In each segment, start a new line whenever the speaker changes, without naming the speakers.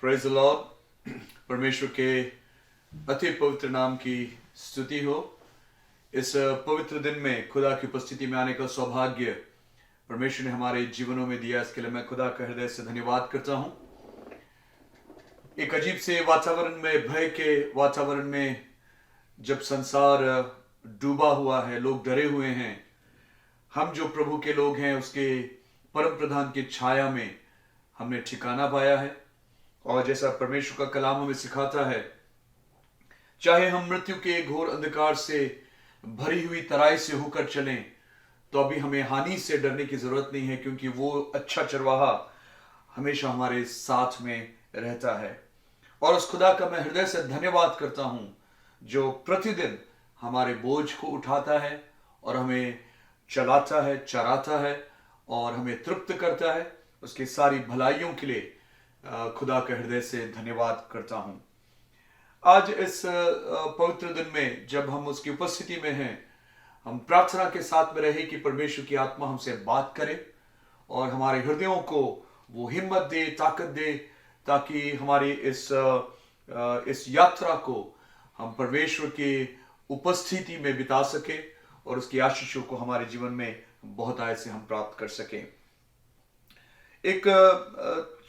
Praise the Lord. परमेश्वर के अति पवित्र नाम की स्तुति हो। इस पवित्र दिन में खुदा की उपस्थिति में आने का सौभाग्य परमेश्वर ने हमारे जीवनों में दिया, इसके लिए मैं खुदा का हृदय से धन्यवाद करता हूं। एक अजीब से वातावरण में, भय के वातावरण में, जब संसार डूबा हुआ है, लोग डरे हुए हैं, हम जो प्रभु के लोग हैं उसके परम प्रधान की छाया में हमने ठिकाना पाया है। और जैसा परमेश्वर का कलाम हमें सिखाता है, चाहे हम मृत्यु के घोर अंधकार से भरी हुई तराई से होकर चलें तो अभी हमें हानि से डरने की जरूरत नहीं है, क्योंकि वो अच्छा चरवाहा हमेशा हमारे साथ में रहता है। और उस खुदा का मैं हृदय से धन्यवाद करता हूं जो प्रतिदिन हमारे बोझ को उठाता है और हमें चलाता है, चराता है और हमें तृप्त करता है। उसकी सारी भलाइयों के लिए खुदा के हृदय से धन्यवाद करता हूं। आज इस पवित्र दिन में जब हम उसकी उपस्थिति में हैं, हम प्रार्थना के साथ में रहे कि परमेश्वर की आत्मा हमसे बात करे और हमारे हृदयों को वो हिम्मत दे, ताकत दे, ताकि हमारी इस यात्रा को हम परमेश्वर की उपस्थिति में बिता सके और उसकी आशीषों को हमारे जीवन में बहुत आय से हम प्राप्त कर सकें। एक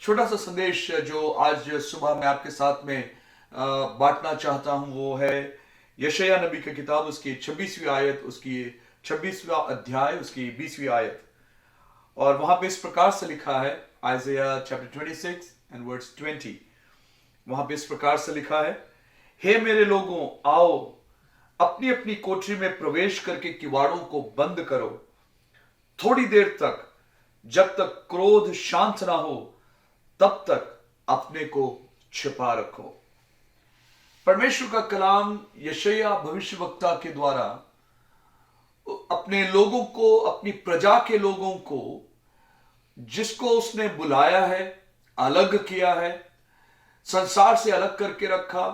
छोटा सा संदेश जो आज सुबह मैं आपके साथ में बांटना चाहता हूं, वो है यशायाह नबी की किताब, उसकी 26वीं आयत, उसकी 26वां अध्याय, उसकी 20वीं आयत। और वहां पे इस प्रकार से लिखा है, आइज़ाया चैप्टर 26 एंड वर्स 20। वहां पे इस प्रकार से लिखा है, हे मेरे लोगों, आओ अपनी अपनी कोठरी में प्रवेश करके किवाड़ों को बंद करो, थोड़ी देर तक, जब तक क्रोध शांत ना हो तब तक अपने को छिपा रखो। परमेश्वर का कलाम यशायाह भविष्यवक्ता के द्वारा अपने लोगों को, अपनी प्रजा के लोगों को, जिसको उसने बुलाया है, अलग किया है, संसार से अलग करके रखा,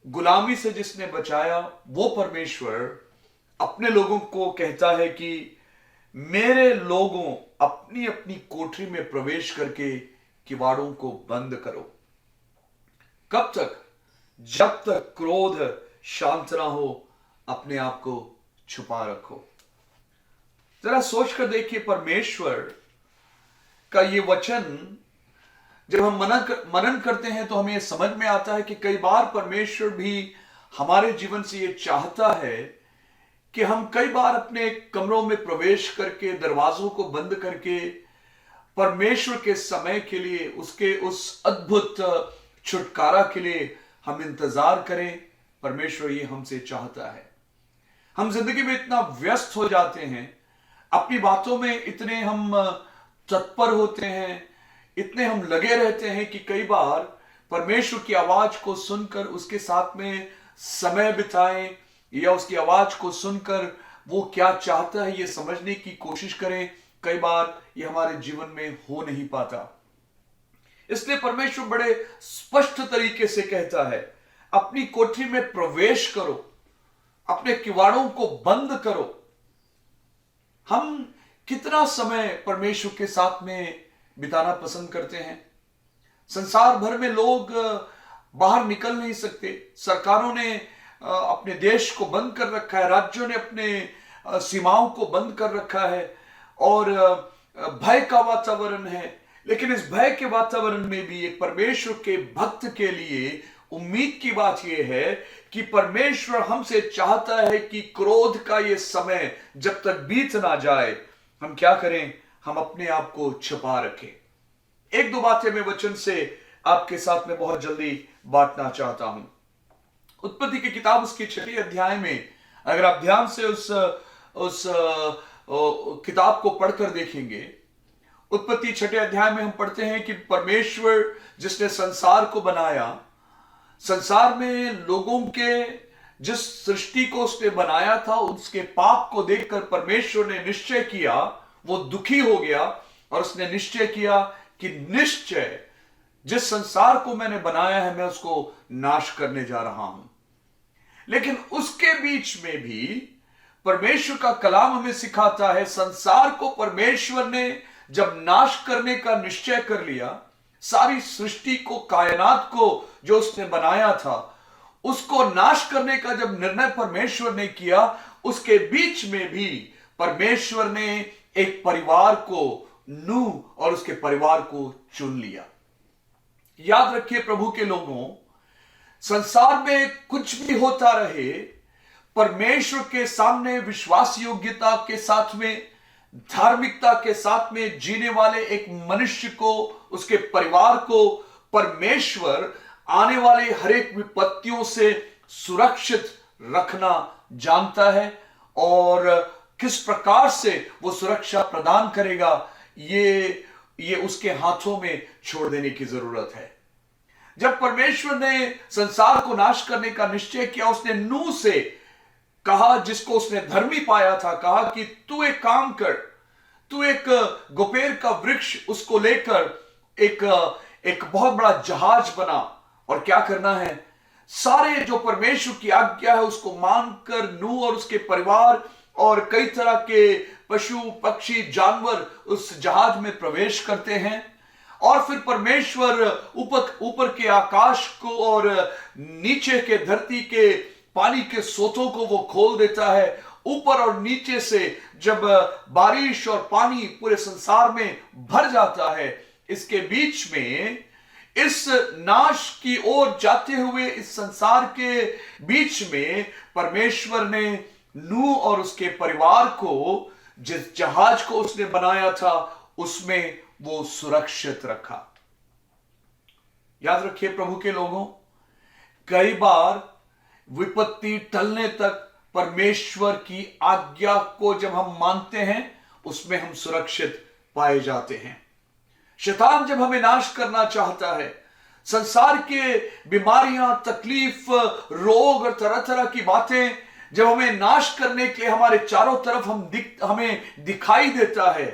गुलामी से जिसने बचाया, वो परमेश्वर अपने लोगों को कहता है कि मेरे लोगों, अपनी अपनी कोठरी में प्रवेश करके किवाड़ों को बंद करो। कब तक? जब तक क्रोध शांत ना हो, अपने आप को छुपा रखो। जरा सोच कर देखिए, परमेश्वर का ये वचन जब हम मनन करते हैं तो हमें समझ में आता है कि कई बार परमेश्वर भी हमारे जीवन से ये चाहता है कि हम कई बार अपने कमरों में प्रवेश करके, दरवाजों को बंद करके, परमेश्वर के समय के लिए, उसके उस अद्भुत छुटकारा के लिए हम इंतजार करें। परमेश्वर ये हमसे चाहता है। हम जिंदगी में इतना व्यस्त हो जाते हैं, अपनी बातों में इतने हम तत्पर होते हैं, इतने हम लगे रहते हैं कि कई बार परमेश्वर की आवाज को सुनकर उसके साथ में समय बिताएं या उसकी आवाज को सुनकर वो क्या चाहता है ये समझने की कोशिश करें। कई बार ये हमारे जीवन में हो नहीं पाता। इसलिए परमेश्वर बड़े स्पष्ट तरीके से कहता है, अपनी कोठरी में प्रवेश करो, अपने किवाड़ों को बंद करो। हम कितना समय परमेश्वर के साथ में बिताना पसंद करते हैं? संसार भर में लोग बाहर निकल नहीं सकते। सरकारों ने अपने देश को बंद कर रखा है, राज्यों ने अपने सीमाओं को बंद कर रखा है और भय का वातावरण है। लेकिन इस भय के वातावरण में भी एक परमेश्वर के भक्त के लिए उम्मीद की बात यह है कि परमेश्वर हमसे चाहता है कि क्रोध का यह समय जब तक बीत ना जाए, हम क्या करें? हम अपने आप को छिपा रखें। एक दो बातें मैं वचन से आपके साथ में बहुत जल्दी बांटना चाहता हूं। उत्पत्ति की किताब, उसकी 6 अध्याय में अगर आप ध्यान से उस किताब को पढ़कर देखेंगे, उत्पत्ति 6 अध्याय में हम पढ़ते हैं कि परमेश्वर जिसने संसार को बनाया, संसार में लोगों के जिस सृष्टि को उसने बनाया था, उसके पाप को देखकर परमेश्वर ने निश्चय किया, वो दुखी हो गया और उसने निश्चय किया कि निश्चय जिस संसार को मैंने बनाया है मैं उसको नाश करने जा रहा हूं। लेकिन उसके बीच में भी परमेश्वर का कलाम हमें सिखाता है, संसार को परमेश्वर ने जब नाश करने का निश्चय कर लिया, सारी सृष्टि को, कायनात को जो उसने बनाया था, उसको नाश करने का जब निर्णय परमेश्वर ने किया, उसके बीच में भी परमेश्वर ने एक परिवार को, नूह और उसके परिवार को चुन लिया। याद रखिए प्रभु के लोगों, संसार में कुछ भी होता रहे, परमेश्वर के सामने विश्वास योग्यता के साथ में, धार्मिकता के साथ में जीने वाले एक मनुष्य को, उसके परिवार को परमेश्वर आने वाले हर एक विपत्तियों से सुरक्षित रखना जानता है, और किस प्रकार से वो सुरक्षा प्रदान करेगा ये उसके हाथों में छोड़ देने की जरूरत है। जब परमेश्वर ने संसार को नाश करने का निश्चय किया, उसने नूह से कहा, जिसको उसने धर्मी पाया था, कहा कि तू एक काम कर, तू एक गोपेर का वृक्ष उसको लेकर एक बहुत बड़ा जहाज बना, और क्या करना है, सारे जो परमेश्वर की आज्ञा है उसको मानकर नूह और उसके परिवार और कई तरह के पशु पक्षी जानवर उस जहाज में प्रवेश करते हैं। और फिर परमेश्वर ऊपर के आकाश को और नीचे के धरती के पानी के सोतों को वो खोल देता है। ऊपर और नीचे से जब बारिश और पानी पूरे संसार में भर जाता है, इसके बीच में इस नाश की ओर जाते हुए इस संसार के बीच में परमेश्वर ने नूह और उसके परिवार को, जिस जहाज को उसने बनाया था, उसमें वो सुरक्षित रखा। याद रखिए प्रभु के लोगों, कई बार विपत्ति टलने तक परमेश्वर की आज्ञा को जब हम मानते हैं, उसमें हम सुरक्षित पाए जाते हैं। शैतान जब हमें नाश करना चाहता है, संसार के बीमारियां, तकलीफ, रोग और तरह तरह की बातें जब हमें नाश करने के लिए हमारे चारों तरफ हमें दिखाई देता है,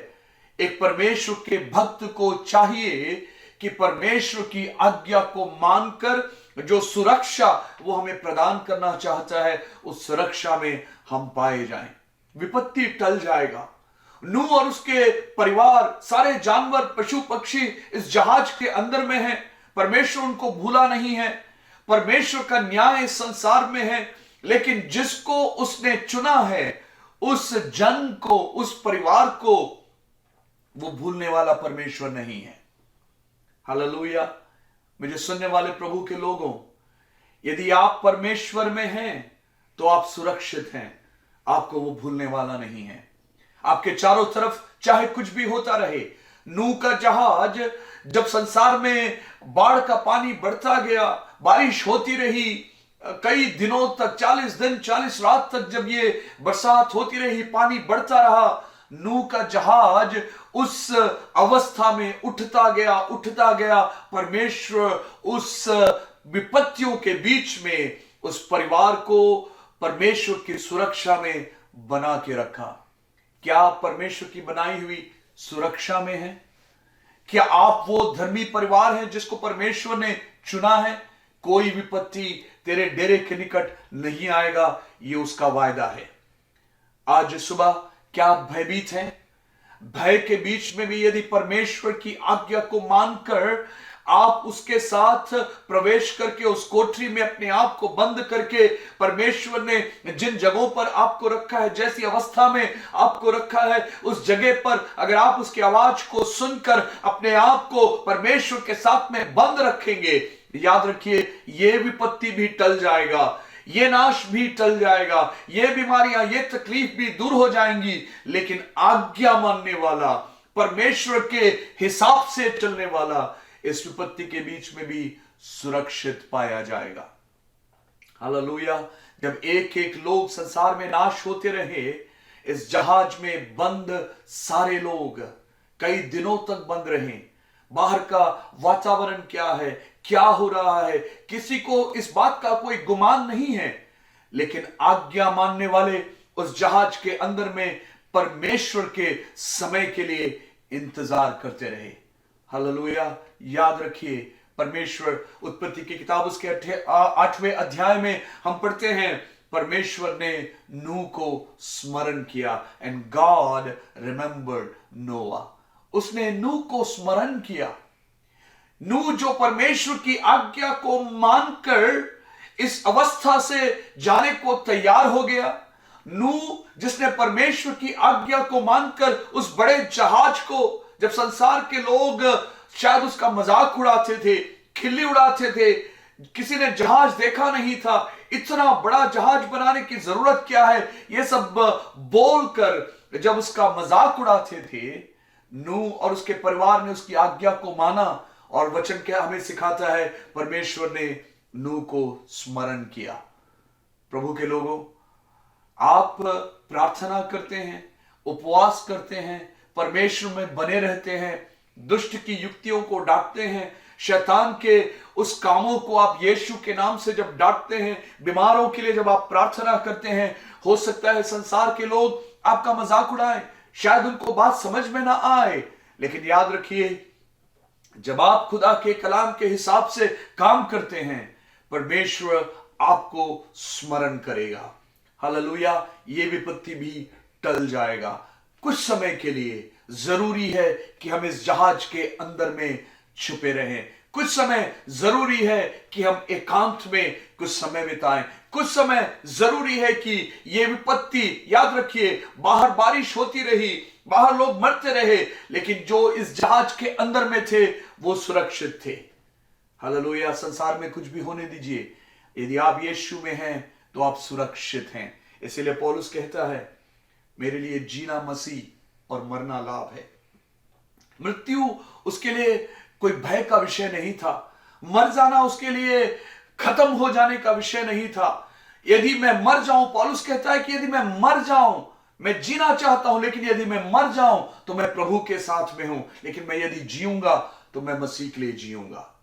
एक परमेश्वर के भक्त को चाहिए कि परमेश्वर की आज्ञा को मानकर जो सुरक्षा वो हमें प्रदान करना चाहता है, उस सुरक्षा में हम पाए जाएं। विपत्ति टल जाएगा। नूह और उसके परिवार, सारे जानवर, पशु पक्षी इस जहाज के अंदर में हैं। परमेश्वर उनको भूला नहीं है। परमेश्वर का न्याय इस संसार में है, लेकिन जिसको उसने चुना है, उस जन को, उस परिवार को वो भूलने वाला परमेश्वर नहीं है। हालेलुया। मुझे सुनने वाले प्रभु के लोगों, यदि आप परमेश्वर में हैं तो आप सुरक्षित हैं। आपको वो भूलने वाला नहीं है। आपके चारों तरफ चाहे कुछ भी होता रहे, नूह का जहाज जब संसार में बाढ़ का पानी बढ़ता गया, बारिश होती रही, कई दिनों तक, 40 दिन 40 रात तक जब ये बरसात होती रही, पानी बढ़ता रहा, नूह का जहाज उस अवस्था में उठता गया। परमेश्वर उस विपत्तियों के बीच में उस परिवार को परमेश्वर की सुरक्षा में बना के रखा। क्या आप परमेश्वर की बनाई हुई सुरक्षा में हैं? क्या आप वो धर्मी परिवार हैं जिसको परमेश्वर ने चुना है? कोई विपत्ति तेरे डेरे के निकट नहीं आएगा, ये उसका वायदा है। आज सुबह क्या आप भयभीत हैं? भय के बीच में भी यदि परमेश्वर की आज्ञा को मानकर आप उसके साथ प्रवेश करके उस कोठरी में अपने आप को बंद करके, परमेश्वर ने जिन जगहों पर आपको रखा है, जैसी अवस्था में आपको रखा है, उस जगह पर अगर आप उसकी आवाज को सुनकर अपने आप को परमेश्वर के साथ में बंद रखेंगे, याद रखिए ये विपत्ति भी टल जाएगा, ये नाश भी टल जाएगा, ये बीमारियां, ये तकलीफ भी दूर हो जाएंगी। लेकिन आज्ञा मानने वाला, परमेश्वर के हिसाब से चलने वाला इस विपत्ति के बीच में भी सुरक्षित पाया जाएगा। हालेलुया। जब एक एक लोग संसार में नाश होते रहे, इस जहाज में बंद सारे लोग कई दिनों तक बंद रहे। बाहर का वातावरण क्या है, क्या हो रहा है, किसी को इस बात का कोई गुमान नहीं है, लेकिन आज्ञा मानने वाले उस जहाज के अंदर में परमेश्वर के समय के लिए इंतजार करते रहे। हालेलुया। याद रखिए, परमेश्वर, उत्पत्ति की किताब उसके 8वें अध्याय में हम पढ़ते हैं, परमेश्वर ने नूह को स्मरण किया। एंड गॉड रिमेंबर्ड नोआ। उसने नूह को स्मरण किया। नूह जो परमेश्वर की आज्ञा को मानकर इस अवस्था से जाने को तैयार हो गया, नूह जिसने परमेश्वर की आज्ञा को मानकर उस बड़े जहाज को, जब संसार के लोग शायद उसका मजाक उड़ाते थे, खिल्ली उड़ाते थे, किसी ने जहाज देखा नहीं था, इतना बड़ा जहाज बनाने की जरूरत क्या है, यह सब बोलकर जब उसका मजाक उड़ाते थे, नूह और उसके परिवार ने उसकी आज्ञा को माना। और वचन क्या हमें सिखाता है, परमेश्वर ने नूह को स्मरण किया। प्रभु के लोगों, आप प्रार्थना करते हैं, उपवास करते हैं, परमेश्वर में बने रहते हैं, दुष्ट की युक्तियों को डांटते हैं, शैतान के उस कामों को आप यीशु के नाम से जब डांटते हैं, बीमारों के लिए जब आप प्रार्थना करते हैं, हो सकता है संसार के लोग आपका मजाक उड़ाएं, शायद उनको बात समझ में ना आए, लेकिन याद रखिए, जब आप खुदा के कलाम के हिसाब से काम करते हैं, परमेश्वर आपको स्मरण करेगा। हालेलुया। ये विपत्ति भी टल जाएगा। कुछ समय के लिए जरूरी है कि हम इस जहाज के अंदर में छुपे रहें। कुछ समय जरूरी है कि हम एकांत में कुछ समय बिताएं। कुछ समय जरूरी है कि ये विपत्ति, याद रखिए, बाहर बारिश होती रही, बाहर लोग मरते रहे, लेकिन जो इस जहाज के अंदर में थे वो सुरक्षित थे। हालेलुया। संसार में कुछ भी होने दीजिए, यदि आप यीशु में हैं तो आप सुरक्षित हैं। इसीलिए पौलुस कहता है, मेरे लिए जीना मसीह और मरना लाभ है। मृत्यु उसके लिए कोई भय का विषय नहीं था, मर जाना उसके लिए खत्म हो जाने का विषय नहीं था। यदि मैं मर जाऊं, पौलुस कहता है कि यदि मैं मर जाऊं, मैं जीना चाहता हूं, लेकिन यदि मैं मर जाऊं तो मैं प्रभु के साथ में हूं, लेकिन मैं यदि जीऊंगा तो मैं मसीह के लिए जीऊंगा।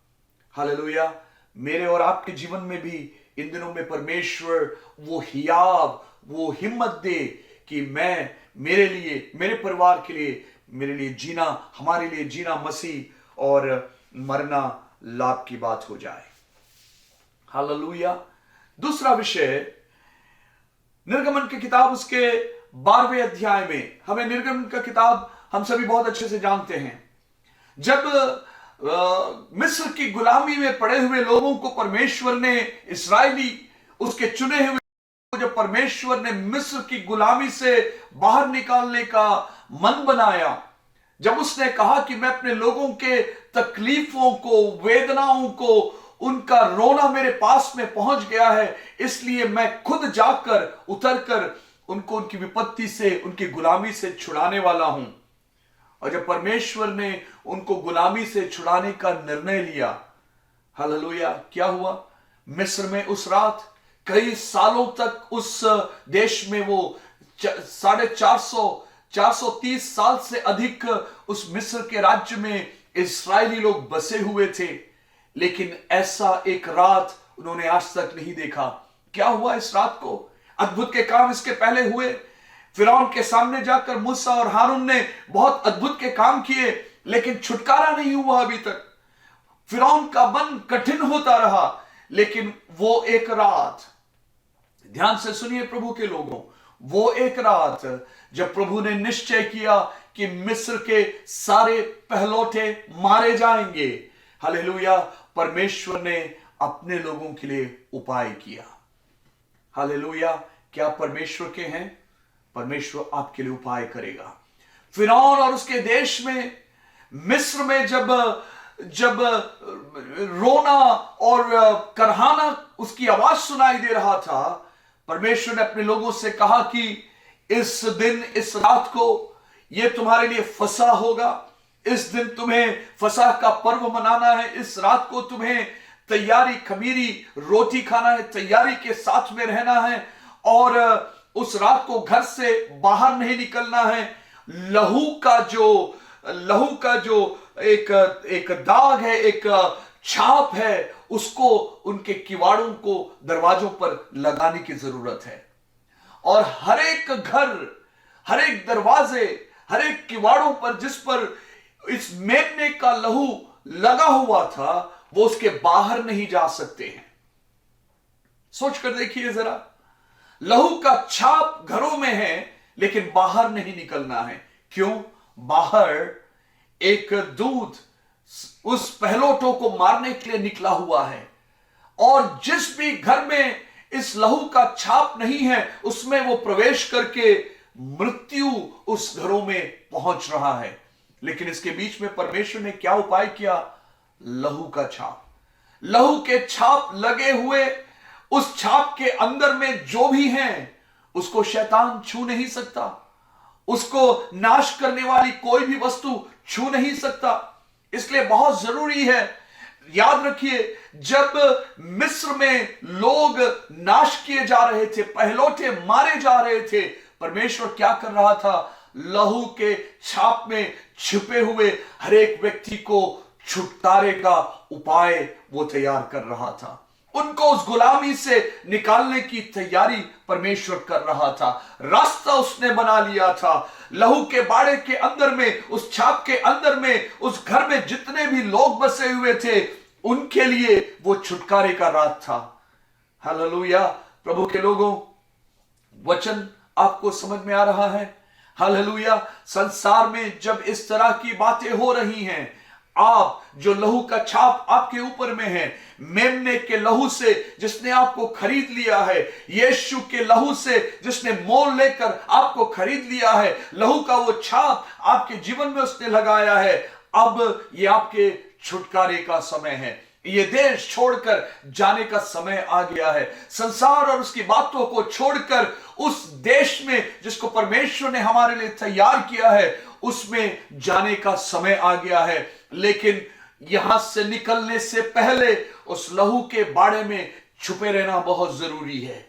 हालेलुया। मेरे और आपके जीवन में भी इन दिनों में परमेश्वर वो हियाव, वो हिम्मत दे कि मैं, मेरे लिए, मेरे परिवार के लिए, मेरे लिए जीना, हमारे लिए जीना मसीह और मरना लाभ की बात हो जाए। हालेलुया। दूसरा विषय, निर्गमन की किताब उसके 12वें अध्याय में, हमें निर्गमन का किताब हम सभी बहुत अच्छे से जानते हैं। जब मिस्र की गुलामी में पड़े हुए लोगों को परमेश्वर ने, इस्राएली उसके चुने हुए, जब परमेश्वर ने मिस्र की गुलामी से बाहर निकालने का मन बनाया, जब उसने कहा कि मैं अपने लोगों के तकलीफों को, वेदनाओं को, उनका रोना मेरे पास में पहुंच गया है, इसलिए मैं खुद जाकर, उतरकर उनको उनकी विपत्ति से, उनकी गुलामी से छुड़ाने वाला हूं। और जब परमेश्वर ने उनको गुलामी से छुड़ाने का निर्णय लिया, हालेलुया, क्या हुआ? मिस्र में उस रात कई सालों तक उस देश में वो 430 साल से अधिक उस मिस्र के राज्य में इस्राएली लोग बसे हुए थे, लेकिन ऐसा एक रात उन्होंने आज तक नहीं देखा। क्या हुआ इस रात को? अद्भुत के काम इसके पहले हुए। फिरौन के सामने जाकर मूसा और हारून ने बहुत अद्भुत के काम किए, लेकिन छुटकारा नहीं हुआ अभी तक। फिरौन का मन कठिन होता रहा, लेकिन वो एक रात, ध्यान से सुनिए प्रभु के लोगों, वो एक रात जब प्रभु ने निश्चय किया कि मिस्र के सारे पहलौठे मारे जाएंगे, हालेलुया, परमेश्वर ने अपने लोगों के लिए उपाय किया। हालेलुया। क्या परमेश्वर के हैं? परमेश्वर आपके लिए उपाय करेगा। फिरौन और उसके देश में, मिस्र में जब रोना और करहाना उसकी आवाज सुनाई दे रहा था, परमेश्वर ने अपने लोगों से कहा कि इस दिन, इस रात को, यह तुम्हारे लिए फसह होगा। इस दिन तुम्हें फसह का पर्व मनाना है। इस रात को तुम्हें तैयारी, खमीरी रोटी खाना है, तैयारी के साथ में रहना है, और उस रात को घर से बाहर नहीं निकलना है। लहू का जो एक दाग है, एक छाप है, उसको उनके किवाड़ों को, दरवाजों पर लगाने की जरूरत है। और हर एक घर, हर एक दरवाजे, हर एक किवाड़ों पर जिस पर इस मेमने का लहू लगा हुआ था, वो उसके बाहर नहीं जा सकते हैं। सोच कर देखिए जरा, लहू का छाप घरों में है, लेकिन बाहर नहीं निकलना है। क्यों? बाहर एक दूत उस पहलोठों को मारने के लिए निकला हुआ है। और जिस भी घर में इस लहू का छाप नहीं है, उसमें वो प्रवेश करके मृत्यु उस घरों में पहुंच रहा है। लेकिन इसके बीच में परमेश्वर ने क्या उपाय किया? लहू का छाप, लहू के छाप लगे हुए, उस छाप के अंदर में जो भी हैं उसको शैतान छू नहीं सकता, उसको नाश करने वाली कोई भी वस्तु छू नहीं सकता। इसलिए बहुत जरूरी है, याद रखिए, जब मिस्र में लोग नाश किए जा रहे थे, पहलौठे मारे जा रहे थे, परमेश्वर क्या कर रहा था? लहू के छाप में छिपे हुए हर एक व्यक्ति को छुटकारे का उपाय वो तैयार कर रहा था। उनको उस गुलामी से निकालने की तैयारी परमेश्वर कर रहा था। रास्ता उसने बना लिया था। लहू के बाड़े के अंदर में, उस छाप के अंदर में, उस घर में जितने भी लोग बसे हुए थे, उनके लिए वो छुटकारे का रात था। हालेलुया। प्रभु के लोगों, वचन आपको समझ में आ रहा है? हालेलुया। संसार में जब इस तरह की बातें हो रही हैं, आप जो लहू का छाप आपके ऊपर में है, मेमने के लहू से जिसने आपको खरीद लिया है, यीशु के लहू से जिसने मोल लेकर आपको खरीद लिया है, लहू का वो छाप आपके जीवन में उसने लगाया है। अब ये आपके छुटकारे का समय है। ये देश छोड़कर जाने का समय आ गया है। संसार और उसकी बातों को छोड़कर उस देश में जिसको परमेश्वर ने हमारे लिए तैयार किया है, उसमें जाने का समय आ गया है। लेकिन यहां से निकलने से पहले उस लहू के बाड़े में छुपे रहना बहुत जरूरी है।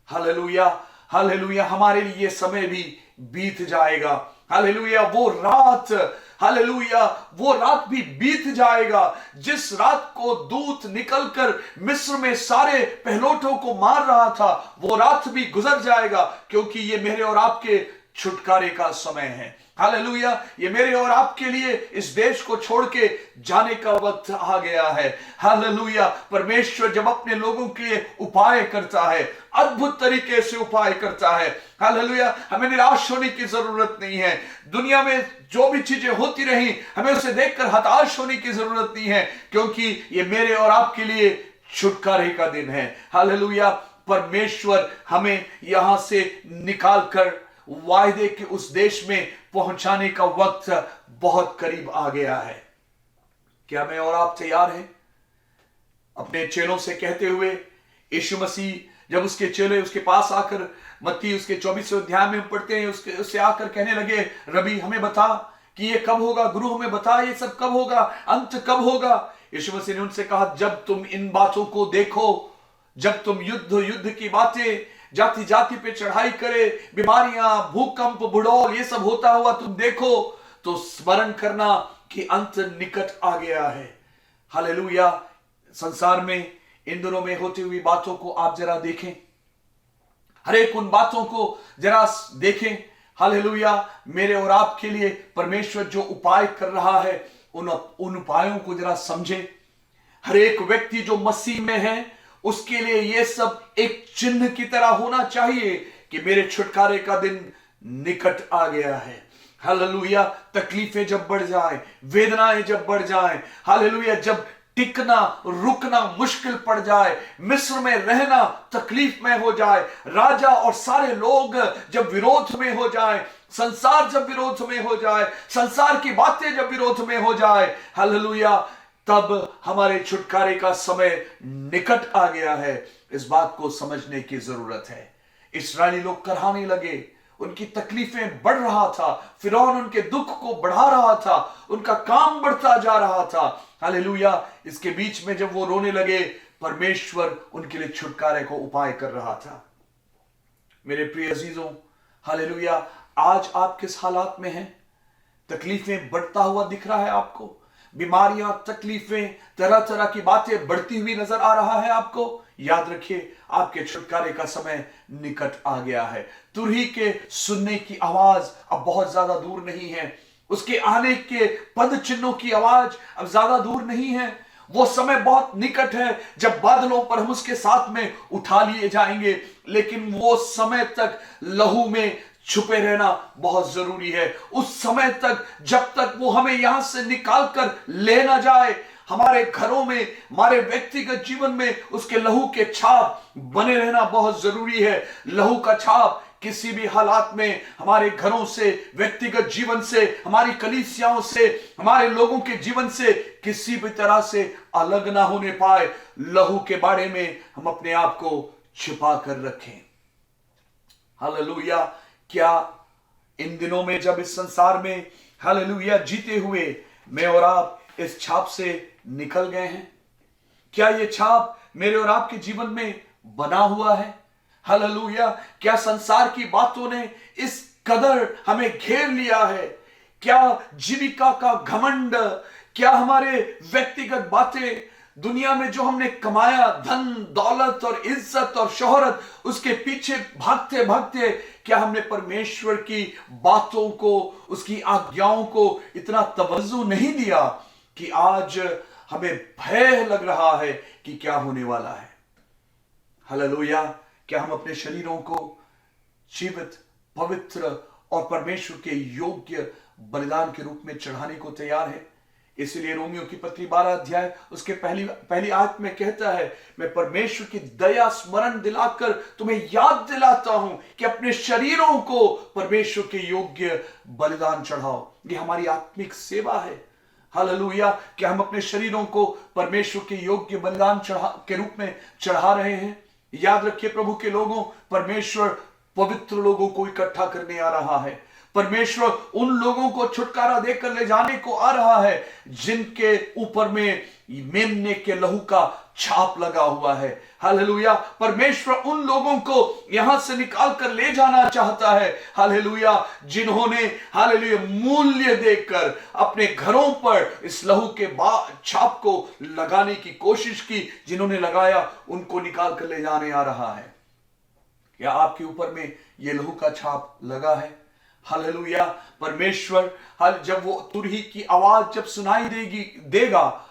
Hallelujah, hallelujah. हमारे लिए ये समय भी बीत जाएगा। हालेलुया। वो रात, हालेलुया, वो रात भी बीत जाएगा जिस रात को दूत निकलकर मिस्र में सारे पहलोठों को मार रहा था। वो रात भी गुजर जाएगा, क्योंकि ये मेरे और आपके छुटकारे का समय है। हालेलुया। ये मेरे और आपके लिए इस देश को छोड़ के जाने का वक्त आ गया है। हालेलुया। परमेश्वर जब अपने लोगों के लिए उपाय करता है, अद्भुत तरीके से उपाय करता है। हालेलुया। हमें निराश होने की जरूरत नहीं है। दुनिया में जो भी चीजें होती रही, हमें उसे देखकर हताश होने की जरूरत नहीं है, क्योंकि ये मेरे और आपके लिए छुटकारे का दिन है। हालेलुया। परमेश्वर हमें यहां से निकाल कर वायदे के उस देश में पहुंचाने का वक्त बहुत करीब आ गया है। क्या मैं और आप तैयार हैं? अपने चेलों से कहते हुए, यीशु मसीह जब उसके चेले उसके पास आकर, मत्ती उसके 24वें अध्याय में हम पढ़ते हैं, उससे आकर कहने लगे, रबी हमें बता कि ये कब होगा, गुरु हमें बता ये सब कब होगा, अंत कब होगा। यीशु मसीह ने उनसे कहा, जब तुम इन बातों को देखो, जब तुम युद्ध की बातें, जाति जाति पे चढ़ाई करे, बीमारियां, भूकंप, बुढ़ौल, ये सब होता हुआ तुम देखो, तो स्मरण करना कि अंत निकट आ गया है। हालेलुया। संसार में इन दिनों में होती हुई बातों को आप जरा देखें, हर एक उन बातों को जरा देखें। हालेलुया। मेरे और आपके लिए परमेश्वर जो उपाय कर रहा है, उन उपायों को जरा समझें। हर एक व्यक्ति जो मसीह में है, उसके लिए यह सब एक चिन्ह की तरह होना चाहिए कि मेरे छुटकारे का दिन निकट आ गया है। हालेलुया। तकलीफें जब बढ़ जाए, वेदनाएं जब बढ़ जाए, हालेलुया, जब टिकना रुकना मुश्किल पड़ जाए, मिस्र में रहना तकलीफ में हो जाए, राजा और सारे लोग जब विरोध में हो जाए, संसार जब विरोध में हो जाए, संसार की बातें जब विरोध में हो जाए, हालेलुया, तब हमारे छुटकारे का समय निकट आ गया है। इस बात को समझने की जरूरत है। इस्राएली लोग कराहने लगे, उनकी तकलीफें बढ़ रहा था, फिरौन उनके दुख को बढ़ा रहा था, उनका काम बढ़ता जा रहा था। हालेलुया। इसके बीच में जब वो रोने लगे, परमेश्वर उनके लिए छुटकारे को उपाय कर रहा था। मेरे प्रिय अजीजों, हालेलुया, आज आप किस हालात में हैं? तकलीफें बढ़ता हुआ दिख रहा है आपको? बीमारियां, तकलीफें, तरह तरह की बातें बढ़ती हुई नजर आ रहा है आपको? याद रखिए, आपके छुटकारे का समय निकट आ गया है। तुरही के सुनने की आवाज अब बहुत ज्यादा दूर नहीं है। उसके आने के पद चिन्हों की आवाज अब ज्यादा दूर नहीं है। वो समय बहुत निकट है जब बादलों पर हम उसके साथ में उठा लिए जाएंगे। लेकिन वो समय तक लहू में छुपे रहना बहुत जरूरी है, उस समय तक जब तक वो हमें यहां से निकाल कर ले ना जाए। हमारे घरों में, हमारे व्यक्तिगत जीवन में उसके लहू के छाप बने रहना बहुत जरूरी है। लहू का छाप किसी भी हालात में हमारे घरों से, व्यक्तिगत जीवन से, हमारी कलीसियाओं से, हमारे लोगों के जीवन से किसी भी तरह से अलग ना होने पाए। लहू के बारे में हम अपने आप को छिपा कर रखें। हालेलुया। क्या इन दिनों में जब इस संसार में हालेलुया जीते हुए मैं और आप इस छाप से निकल गए हैं? क्या ये छाप मेरे और आपके जीवन में बना हुआ है? हालेलुया। क्या संसार की बातों ने इस कदर हमें घेर लिया है? क्या जीविका का घमंड, क्या हमारे व्यक्तिगत बातें, दुनिया में जो हमने कमाया, धन दौलत और इज्जत और शोहरत, उसके पीछे भागते भागते क्या हमने परमेश्वर की बातों को, उसकी आज्ञाओं को इतना तवज्जो नहीं दिया कि आज हमें भय लग रहा है कि क्या होने वाला है? हालेलुया। क्या हम अपने शरीरों को जीवित, पवित्र और परमेश्वर के योग्य बलिदान के रूप में चढ़ाने को तैयार है? इसलिए रोमियो की पत्री 12 अध्याय उसके पहली आयत में कहता है, मैं परमेश्वर की दया स्मरण दिलाकर तुम्हें याद दिलाता हूं कि अपने शरीरों को परमेश्वर के योग्य बलिदान चढ़ाओ। ये हमारी आत्मिक सेवा है। हालेलुया। क्या हम अपने शरीरों को परमेश्वर के योग्य बलिदान के रूप में चढ़ा रहे हैं? याद रखिए प्रभु के लोगों, परमेश्वर पवित्र लोगों को इकट्ठा करने आ रहा है। परमेश्वर उन लोगों को छुटकारा देकर ले जाने को आ रहा है जिनके ऊपर में मेमने के लहू का छाप लगा हुआ है। हालेलुया। परमेश्वर उन लोगों को यहां से निकाल कर ले जाना चाहता है। हालेलुया। जिन्होंने हालेलुया मूल्य देकर अपने घरों पर इस लहू के छाप को लगाने की कोशिश की, जिन्होंने लगाया उनको निकाल कर ले जाने आ रहा है। क्या आपके ऊपर में यह लहू का छाप लगा है? हालेलुया। परमेश्वर जब वो तुरही की आवाज जब सुनाई देगा,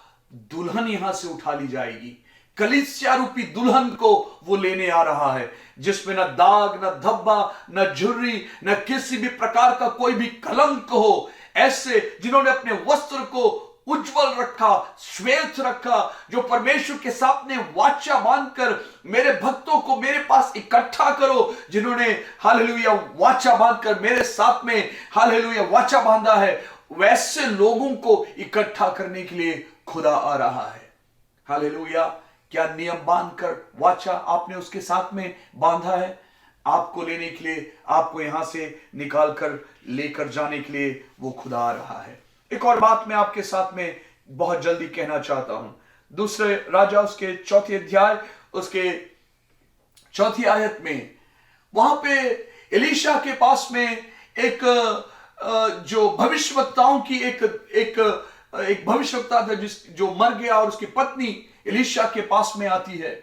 दुल्हन यहां से उठा ली जाएगी। कलीसिया रूपी दुल्हन को वो लेने आ रहा है, जिसमें न दाग, न धब्बा, न झुर्री, न किसी भी प्रकार का कोई भी कलंक हो। ऐसे जिन्होंने अपने वस्त्र को उज्जवल रखा, श्वेत रखा, जो परमेश्वर के सामने वाचा बांधकर मेरे भक्तों को मेरे पास इकट्ठा करो, जिन्होंने हालेलुया वाचा बांधकर मेरे साथ में हालेलुया वाचा बांधा है, वैसे लोगों को इकट्ठा करने के लिए खुदा आ रहा है। हालेलुया। क्या नियम बांधकर वाचा आपने उसके साथ में बांधा है? आपको लेने के लिए, आपको यहां से निकाल कर लेकर जाने के लिए वो खुदा आ रहा है। एक और बात मैं आपके साथ में बहुत जल्दी कहना चाहता हूं। दूसरे राजा उसके 4 अध्याय उसके 4 आयत में, वहां पे एलीशा के पास में एक जो भविष्यवक्ताओं की एक भविष्यवक्ता था जो मर गया, और उसकी पत्नी एलीशा के पास में आती है।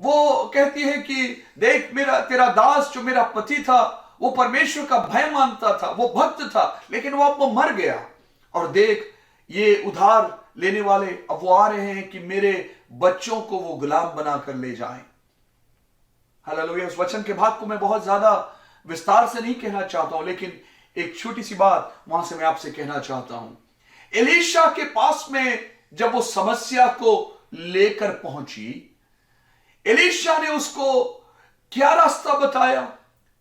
वो कहती है कि देख, तेरा दास जो मेरा पति था वो परमेश्वर का भय मानता था, वो भक्त था, लेकिन वो अब मर गया। और देख, ये उधार लेने वाले अब वो आ रहे हैं कि मेरे बच्चों को वो गुलाम बनाकर ले जाएं। हालेलुया। उस वचन के भाग को मैं बहुत ज्यादा विस्तार से नहीं कहना चाहता हूं, लेकिन एक छोटी सी बात वहां से मैं आपसे कहना चाहता हूं। एलीशा के पास में जब वो समस्या को लेकर पहुंची, एलीशा ने उसको क्या रास्ता बताया?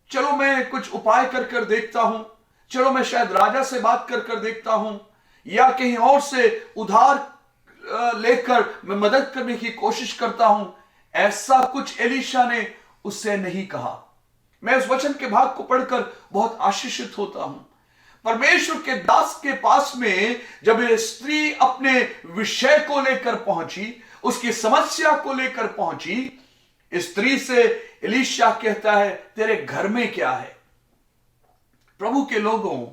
चलो मैं कुछ उपाय कर देखता हूं, चलो मैं शायद राजा से बात कर देखता हूं, या कहीं और से उधार लेकर मैं मदद करने की कोशिश करता हूं। ऐसा कुछ एलीशा ने उससे नहीं कहा। मैं उस वचन के भाग को पढ़कर बहुत आशीषित होता हूं। परमेश्वर के दास के पास में जब ये स्त्री अपने विषय को लेकर पहुंची, उसकी समस्या को लेकर पहुंची, स्त्री से एलीशा कहता है, तेरे घर में क्या है? प्रभु के लोगों,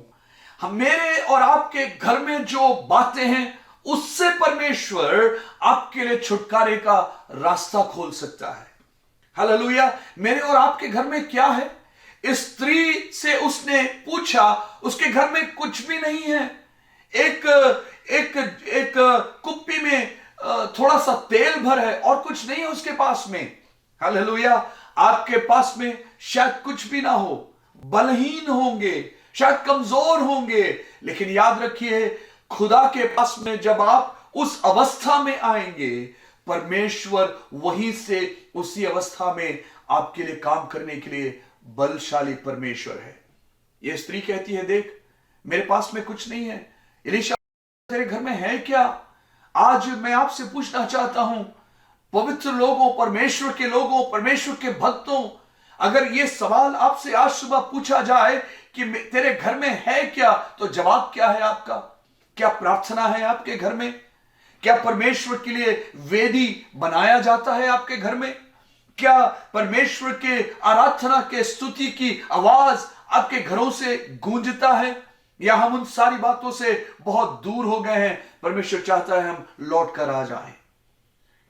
हम मेरे और आपके घर में जो बातें हैं, उससे परमेश्वर आपके लिए छुटकारे का रास्ता खोल सकता है। हालेलुया। मेरे और आपके घर में क्या है? इस स्त्री से उसने पूछा, उसके घर में कुछ भी नहीं है। एक कुप्पी में थोड़ा सा तेल भर है और कुछ नहीं है उसके पास में। हालेलुया। आपके पास में शायद कुछ भी ना हो, बलहीन होंगे, शायद कमजोर होंगे, लेकिन याद रखिए खुदा के पास में जब आप उस अवस्था में आएंगे, परमेश्वर वहीं से उसी अवस्था में आपके लिए काम करने के लिए बलशाली परमेश्वर है। यह स्त्री कहती है, देख मेरे पास में कुछ नहीं है, एलीशा तेरे घर में है क्या? आज मैं आपसे पूछना चाहता हूं, पवित्र लोगों, परमेश्वर के लोगों, परमेश्वर के भक्तों, अगर यह सवाल आपसे आज सुबह पूछा जाए कि तेरे घर में है क्या, तो जवाब क्या है आपका? क्या प्रार्थना है आपके घर में? क्या परमेश्वर के लिए वेदी बनाया जाता है आपके घर में? क्या परमेश्वर के आराधना के स्तुति की आवाज आपके घरों से गूंजता है? या हम उन सारी बातों से बहुत दूर हो गए हैं? परमेश्वर चाहता है हम लौट कर आ जाएं।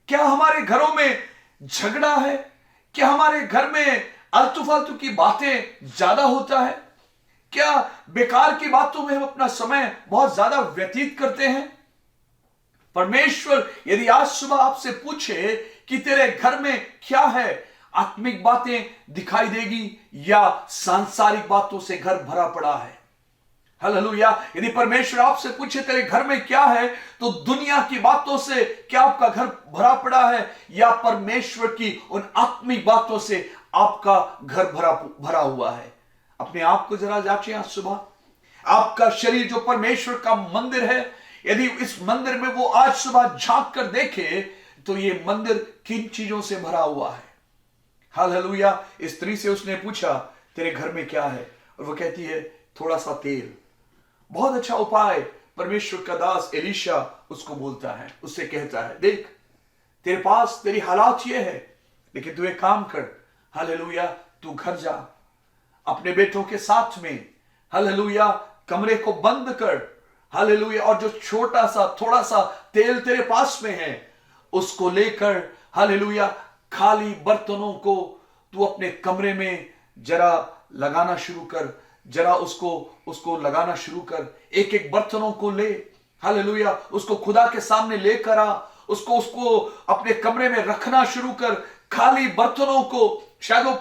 क्या हमारे घरों में झगड़ा है? क्या हमारे घर में आलतू फालतू की बातें ज्यादा होता है? क्या बेकार की बातों में हम अपना समय बहुत ज्यादा व्यतीत करते हैं? परमेश्वर यदि आज सुबह आपसे पूछे कि तेरे घर में क्या है, आत्मिक बातें दिखाई देगी या सांसारिक बातों से घर भरा पड़ा है? हालेलुया। यदि परमेश्वर आपसे पूछे तेरे घर में क्या है, तो दुनिया की बातों से क्या आपका घर भरा पड़ा है या परमेश्वर की उन आत्मिक बातों से आपका घर भरा हुआ है? अपने आप को जरा जांचें आज सुबह। आपका शरीर जो परमेश्वर का मंदिर है, यदि इस मंदिर में वो आज सुबह झांक कर देखे तो ये मंदिर किन चीजों से भरा हुआ है? हालेलुया। स्त्री से उसने पूछा तेरे घर में क्या है, और वो कहती है थोड़ा सा तेल। बहुत अच्छा उपाय परमेश्वर का दास एलीशा उसको बोलता है, उससे कहता है देख तेरे पास तेरी हालात ये है, लेकिन तू एक काम कर, हालेलुया, तू घर जा अपने बेटों के साथ में, हालेलुया, कमरे को बंद कर, हालेलुया, और जो छोटा सा थोड़ा सा तेल तेरे पास में है उसको लेकर, हालेलुया, खाली बर्तनों को तू अपने कमरे में जरा लगाना शुरू कर, जरा उसको लगाना शुरू कर। एक एक बर्तनों को ले, हालेलुया, उसको खुदा के सामने लेकर आ, उसको अपने कमरे में रखना शुरू कर। खाली बर्तनों को, शायद वो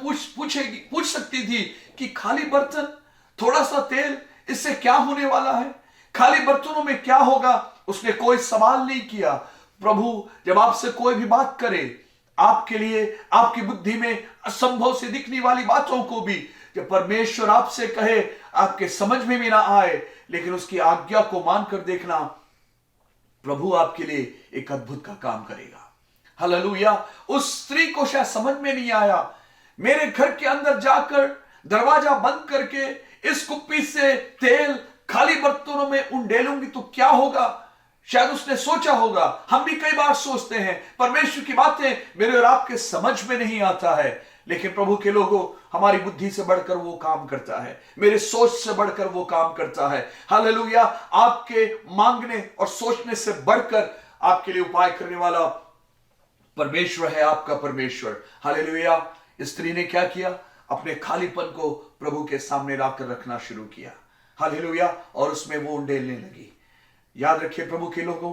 पूछ सकती थी कि खाली बर्तन, थोड़ा सा तेल, इससे क्या होने वाला है? खाली बर्तनों में क्या होगा? उसने कोई सवाल नहीं किया। प्रभु जब आपसे कोई भी बात करे, आपके लिए आपकी बुद्धि में असंभव से दिखने वाली बातों को भी जब परमेश्वर आपसे कहे, आपके समझ में भी ना आए, लेकिन उसकी आज्ञा को मानकर देखना, प्रभु आपके लिए एक अद्भुत का काम करेगा। हालेलुया। उस स्त्री को शायद समझ में नहीं आया, मेरे घर के अंदर जाकर दरवाजा बंद करके इस कुप्पी से तेल खाली बर्तनों में उंडेलूंगी तो क्या होगा? शायद उसने सोचा होगा, हम भी कई बार सोचते हैं, परमेश्वर की बातें मेरे और आपके समझ में नहीं आता है, लेकिन प्रभु के लोगों, हमारी बुद्धि से बढ़कर वो काम करता है, मेरे सोच से बढ़कर वो काम करता है। हालेलुया। आपके मांगने और सोचने से बढ़कर आपके लिए उपाय करने वाला परमेश्वर है, आपका परमेश्वर। हालेलुया। स्त्री ने क्या किया? अपने खालीपन को प्रभु के सामने लाकर रखना शुरू किया। हालेलुया। और उसमें वो उंडेलने लगी। याद रखिए प्रभु के लोगों,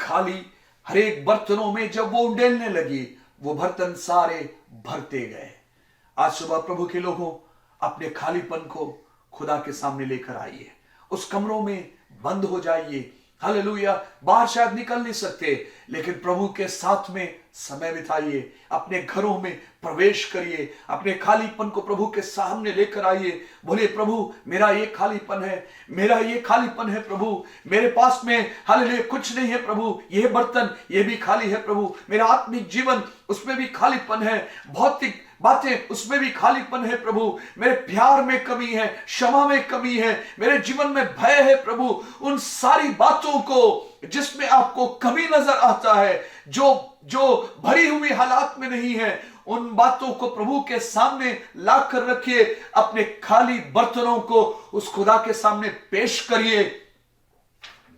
खाली हर एक बर्तनों में जब वो उंडेलने लगी, वो बर्तन सारे भरते गए। आज सुबह प्रभु के लोगों, अपने खालीपन को खुदा के सामने लेकर आइए, उस कमरों में बंद हो जाइए। हालेलुया। बाहर शायद निकल नहीं सकते, लेकिन प्रभु के साथ में समय बिताइए, अपने घरों में प्रवेश करिए, अपने खालीपन को प्रभु के सामने लेकर आइए। बोले प्रभु मेरा ये खालीपन है, मेरा ये खालीपन है प्रभु, मेरे पास में हालेलुया कुछ नहीं है प्रभु, ये बर्तन ये भी खाली है प्रभु, मेरा आत्मिक जीवन उसमें भी खालीपन है, भौतिक बातें उसमें भी खालीपन है प्रभु, मेरे प्यार में कमी है, क्षमा में कमी है, मेरे जीवन में भय है प्रभु। उन सारी बातों को जिसमें आपको कमी नजर आता है, जो भरी हुई हालात में नहीं है, उन बातों को प्रभु के सामने लाकर रखिए, अपने खाली बर्तनों को उस खुदा के सामने पेश करिए।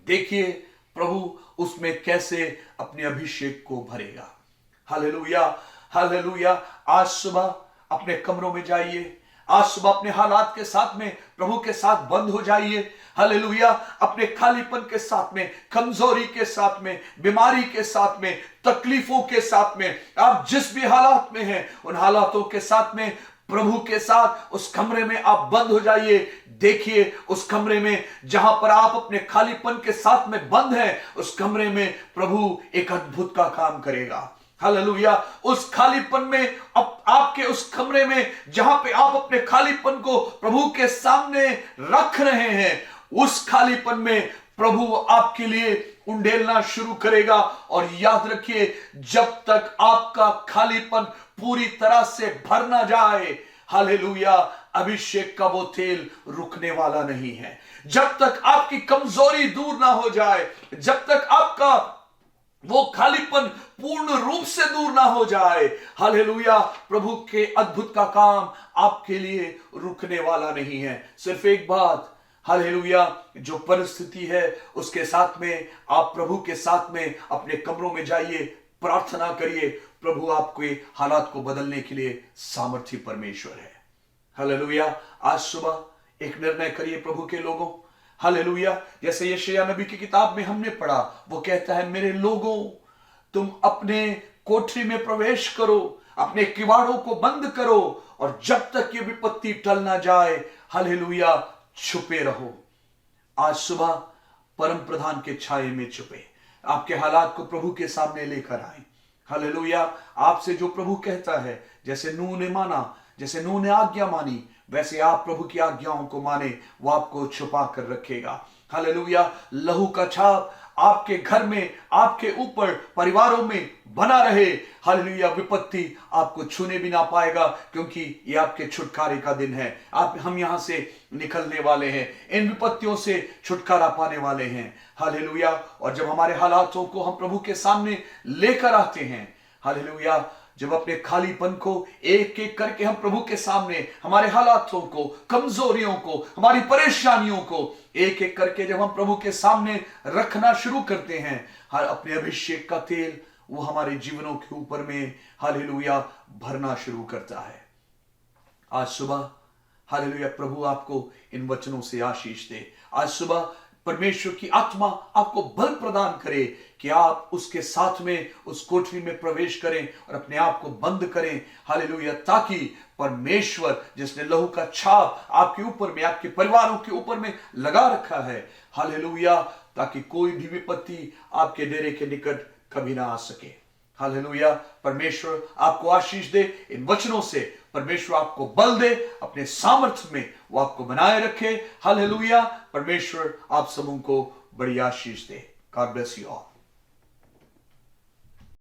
देखिए प्रभु उसमें कैसे अपने अभिषेक को भरेगा। हालेलुया। हालेलुया। आज सुबह अपने कमरों में जाइए, आज सुबह अपने हालात के साथ में प्रभु के साथ बंद हो जाइए। हालेलुया। अपने खालीपन के साथ में, कमजोरी के साथ में, बीमारी के साथ में, तकलीफों के साथ में, आप जिस भी हालात में हैं, उन हालातों के साथ में प्रभु के साथ उस कमरे में आप बंद हो जाइए। देखिए उस कमरे में जहां पर आप अपने खालीपन के साथ में बंद हैं, उस कमरे में प्रभु एक अद्भुत का काम करेगा। हालेलुया। उस खालीपन में, आपके उस कमरे में जहां पे आप अपने खालीपन को प्रभु के सामने रख रहे हैं, उस खालीपन में प्रभु आपके लिए उंडेलना शुरू करेगा। और याद रखिए, जब तक आपका खालीपन पूरी तरह से भर ना जाए, हालेलुया, अभिषेक का वो तेल रुकने वाला नहीं है। जब तक आपकी कमजोरी दूर ना हो जाए, जब तक आपका वो खालीपन पूर्ण रूप से दूर ना हो जाए, हालेलुया, प्रभु के अद्भुत का काम आपके लिए रुकने वाला नहीं है। सिर्फ एक बात, हालेलुया, जो परिस्थिति है उसके साथ में आप प्रभु के साथ में अपने कमरों में जाइए, प्रार्थना करिए। प्रभु आपके हालात को बदलने के लिए सामर्थी परमेश्वर है। हालेलुया। आज सुबह एक निर्णय करिए प्रभु के लोगों। हालेलुया। जैसे यशायाह नबी की किताब में हमने पढ़ा, वो कहता है, मेरे लोगों, तुम अपने कोठरी में प्रवेश करो, अपने किवाड़ों को बंद करो, और जब तक ये विपत्ति टल ना जाए, हालेलुया, छुपे रहो। आज सुबह परम प्रधान के छाये में छुपे, आपके हालात को प्रभु के सामने लेकर आए। हालेलुया। आपसे जो प्रभु कहता है, जैसे नूह ने माना, जैसे नूह ने आज्ञा मानी, वैसे आप प्रभु की आज्ञाओं को माने, वो आपको छुपा कर रखेगा। हालेलुया। लहू का छाप आपके घर में, आपके ऊपर, परिवारों में बना रहे। हालेलुया। विपत्ति आपको छूने भी ना पाएगा, क्योंकि ये आपके छुटकारे का दिन है। हम यहां से निकलने वाले हैं, इन विपत्तियों से छुटकारा पाने वाले हैं। हालेलुया। और जब हमारे हालातों को हम प्रभु के सामने लेकर आते हैं, हालेलुया, जब अपने खालीपन को एक एक करके हम प्रभु के सामने, हमारे हालातों को, कमजोरियों को, हमारी परेशानियों को एक एक करके जब हम प्रभु के सामने रखना शुरू करते हैं, हर अपने अभिषेक का तेल वो हमारे जीवनों के ऊपर में, हालेलुया, भरना शुरू करता है। आज सुबह, हालेलुया, प्रभु आपको इन वचनों से आशीष दे। आज सुबह परमेश्वर की आत्मा आपको बल प्रदान करे कि आप उसके साथ में उस कोठरी में प्रवेश करें और अपने आप को बंद करें। हालेलुया। ताकि परमेश्वर, जिसने लहू का छाप आपके ऊपर में, आपके परिवारों के ऊपर में लगा रखा है, हालेलुया, ताकि कोई भी विपत्ति आपके डेरे के निकट कभी ना आ सके। हालेलुया। परमेश्वर आपको आशीष दे। इन वचनों से परमेश्वर आपको बल दे, अपने सामर्थ्य में वो आपको बनाए रखे। हालेलुया। परमेश्वर आप सबों को बड़ी आशीष दे। God bless you all.